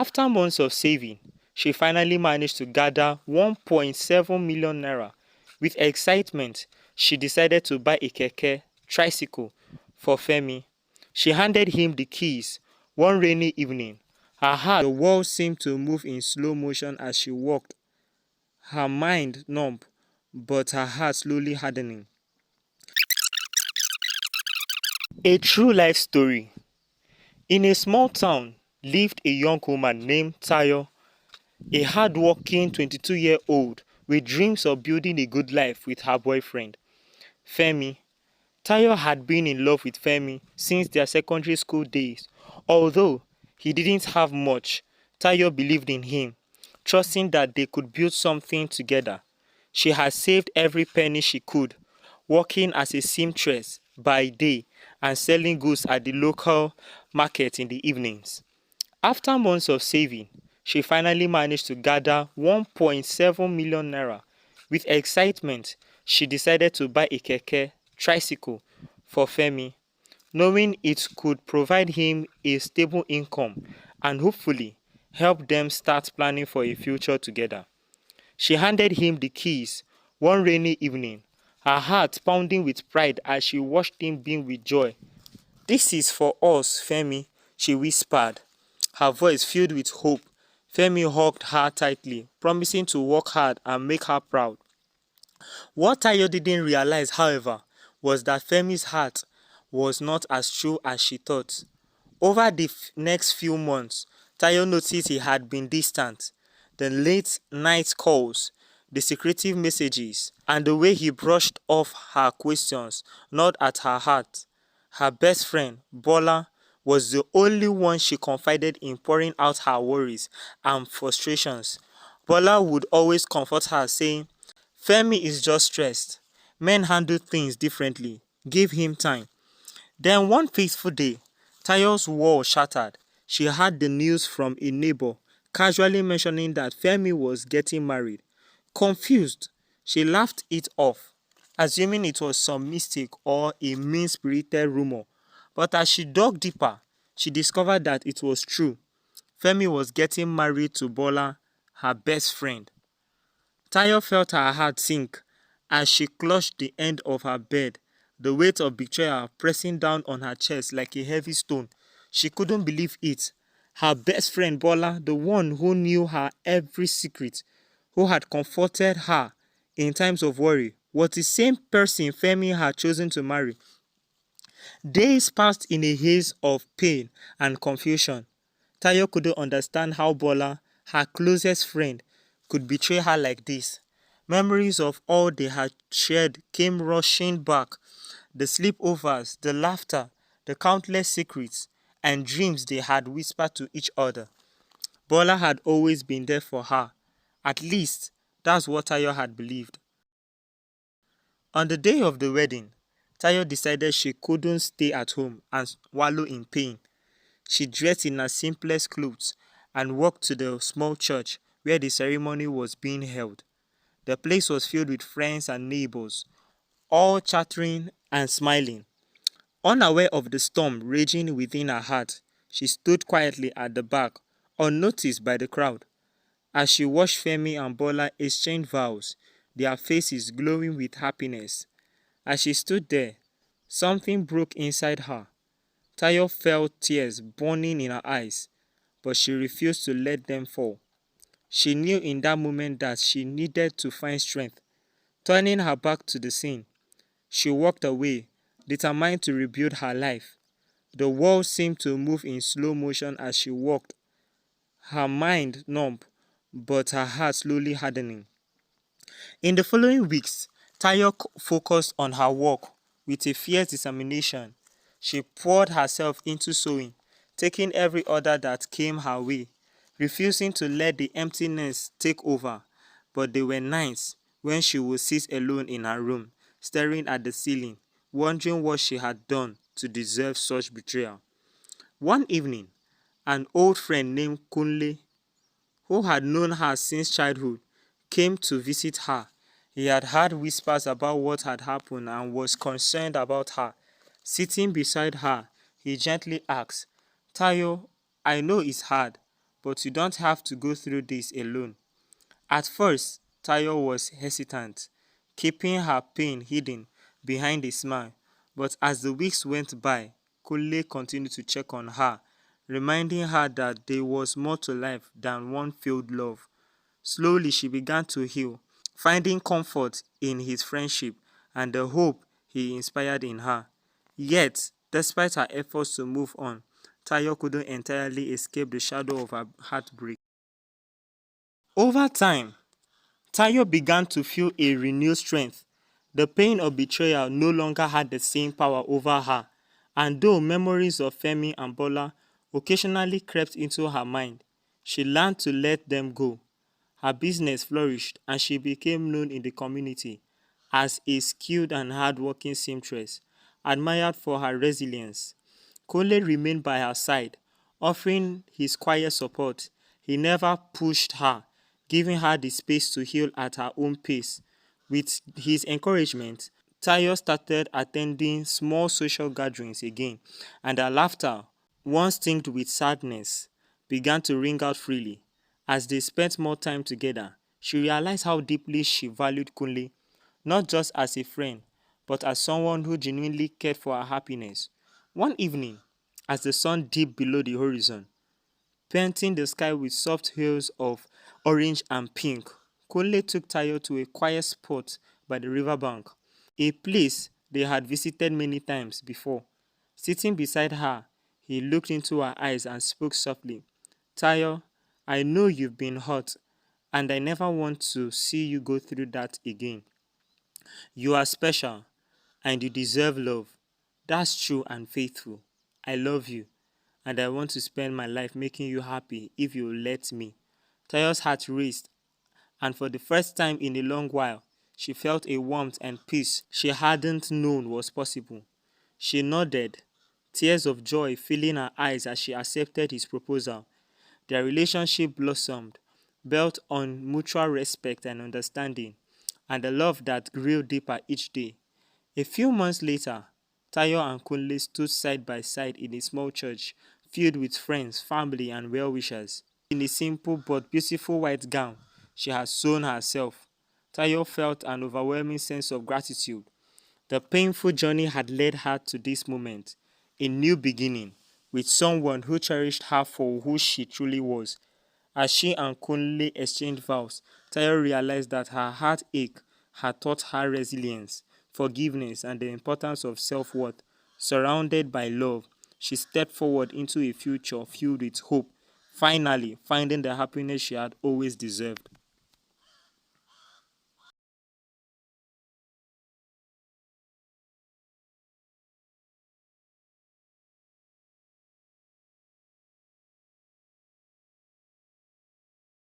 After months of saving, she finally managed to gather 1.7 million naira. With excitement, she decided to buy a Keke tricycle for Femi. She handed him the keys one rainy evening. Her heart, the world seemed to move in slow motion as she walked, her mind numb, but her heart slowly hardening. A true life story. In a small town lived a young woman named Tayo, a hard-working 22-year-old with dreams of building a good life with her boyfriend, Femi. Tayo had been in love with Femi since their secondary school days. Although he didn't have much, Tayo believed in him, trusting that they could build something together. She had saved every penny she could, working as a seamstress by day and selling goods at the local market in the evenings. After months of saving, she finally managed to gather 1.7 million naira. With excitement, she decided to buy a Keke tricycle for Femi, knowing it could provide him a stable income and hopefully help them start planning for a future together. She handed him the keys one rainy evening, her heart pounding with pride as she watched him beam with joy. "This is for us, Femi," she whispered, her voice filled with hope. Femi hugged her tightly, promising to work hard and make her proud. What Tayo didn't realize, however, was that Femi's heart was not as true as she thought. Over the next few months, Tayo noticed he had been distant. The late night calls, the secretive messages, and the way he brushed off her questions gnawed at her heart. Her best friend, Bola, was the only one she confided in, pouring out her worries and frustrations. Bola would always comfort her, saying, "Femi is just stressed. Men handle things differently. Give him time." Then one fateful day, Tayo's world shattered. She heard the news from a neighbor, casually mentioning that Femi was getting married. Confused, she laughed it off, assuming it was some mistake or a mean-spirited rumor. But as she dug deeper, she discovered that it was true. Femi was getting married to Bola, her best friend. Tayo felt her heart sink as she clutched the end of her bed, the weight of betrayal pressing down on her chest like a heavy stone. She couldn't believe it. Her best friend Bola, the one who knew her every secret, who had comforted her in times of worry, was the same person Femi had chosen to marry. Days passed in a haze of pain and confusion. Tayo couldn't understand how Bola, her closest friend, could betray her like this. Memories of all they had shared came rushing back. The sleepovers, the laughter, the countless secrets and dreams they had whispered to each other. Bola had always been there for her. At least, that's what Tayo had believed. On the day of the wedding, Tayo decided she couldn't stay at home and wallow in pain. She dressed in her simplest clothes and walked to the small church where the ceremony was being held. The place was filled with friends and neighbors, all chattering and smiling. Unaware of the storm raging within her heart, she stood quietly at the back, unnoticed by the crowd. As she watched Femi and Bola exchange vows, their faces glowing with happiness. As she stood there, something broke inside her. Tayo felt tears burning in her eyes, but she refused to let them fall. She knew in that moment that she needed to find strength. Turning her back to the scene, she walked away, determined to rebuild her life. The world seemed to move in slow motion as she walked, her mind numb, but her heart slowly hardening. In the following weeks, Tayo focused on her work with a fierce determination. She poured herself into sewing, taking every order that came her way, refusing to let the emptiness take over. But there were nights when she would sit alone in her room, staring at the ceiling, wondering what she had done to deserve such betrayal. One evening, an old friend named Kunle, who had known her since childhood, came to visit her. He had heard whispers about what had happened and was concerned about her. Sitting beside her, he gently asked, "Tayo, I know it's hard, but you don't have to go through this alone. At first, Tayo was hesitant, keeping her pain hidden behind a smile. But as the weeks went by, Kule continued to check on her, reminding her that there was more to life than one failed love. Slowly, she began to heal, finding comfort in his friendship and the hope he inspired in her. Yet, despite her efforts to move on, Tayo couldn't entirely escape the shadow of her heartbreak. Over time, Tayo began to feel a renewed strength. The pain of betrayal no longer had the same power over her, and though memories of Femi and Bola occasionally crept into her mind, she learned to let them go. Her business flourished and she became known in the community as a skilled and hardworking seamstress, admired for her resilience. Cole remained by her side, offering his quiet support. He never pushed her, giving her the space to heal at her own pace. With his encouragement, Tayo started attending small social gatherings again, and her laughter, once tinged with sadness, began to ring out freely. As they spent more time together, she realized how deeply she valued Kunle, not just as a friend, but as someone who genuinely cared for her happiness. One evening, as the sun dipped below the horizon, painting the sky with soft hues of orange and pink, Kunle took Tayo to a quiet spot by the riverbank, a place they had visited many times before. Sitting beside her, he looked into her eyes and spoke softly. Tayo, I know you've been hurt, and I never want to see you go through that again. You are special, and you deserve love. That's true and faithful. I love you, and I want to spend my life making you happy if you will let me. Tayo's heart raced, and for the first time in a long while, she felt a warmth and peace she hadn't known was possible. She nodded, tears of joy filling her eyes as she accepted his proposal. Their relationship blossomed, built on mutual respect and understanding, and a love that grew deeper each day. A few months later, Tayo and Kunle stood side by side in a small church filled with friends, family, and well-wishers. In a simple but beautiful white gown she had sewn herself, Tayo felt an overwhelming sense of gratitude. The painful journey had led her to this moment, a new beginning, with someone who cherished her for who she truly was. As she and Kunle exchanged vows, Tayo realized that her heartache had taught her resilience, forgiveness, and the importance of self-worth. Surrounded by love, she stepped forward into a future filled with hope, finally finding the happiness she had always deserved.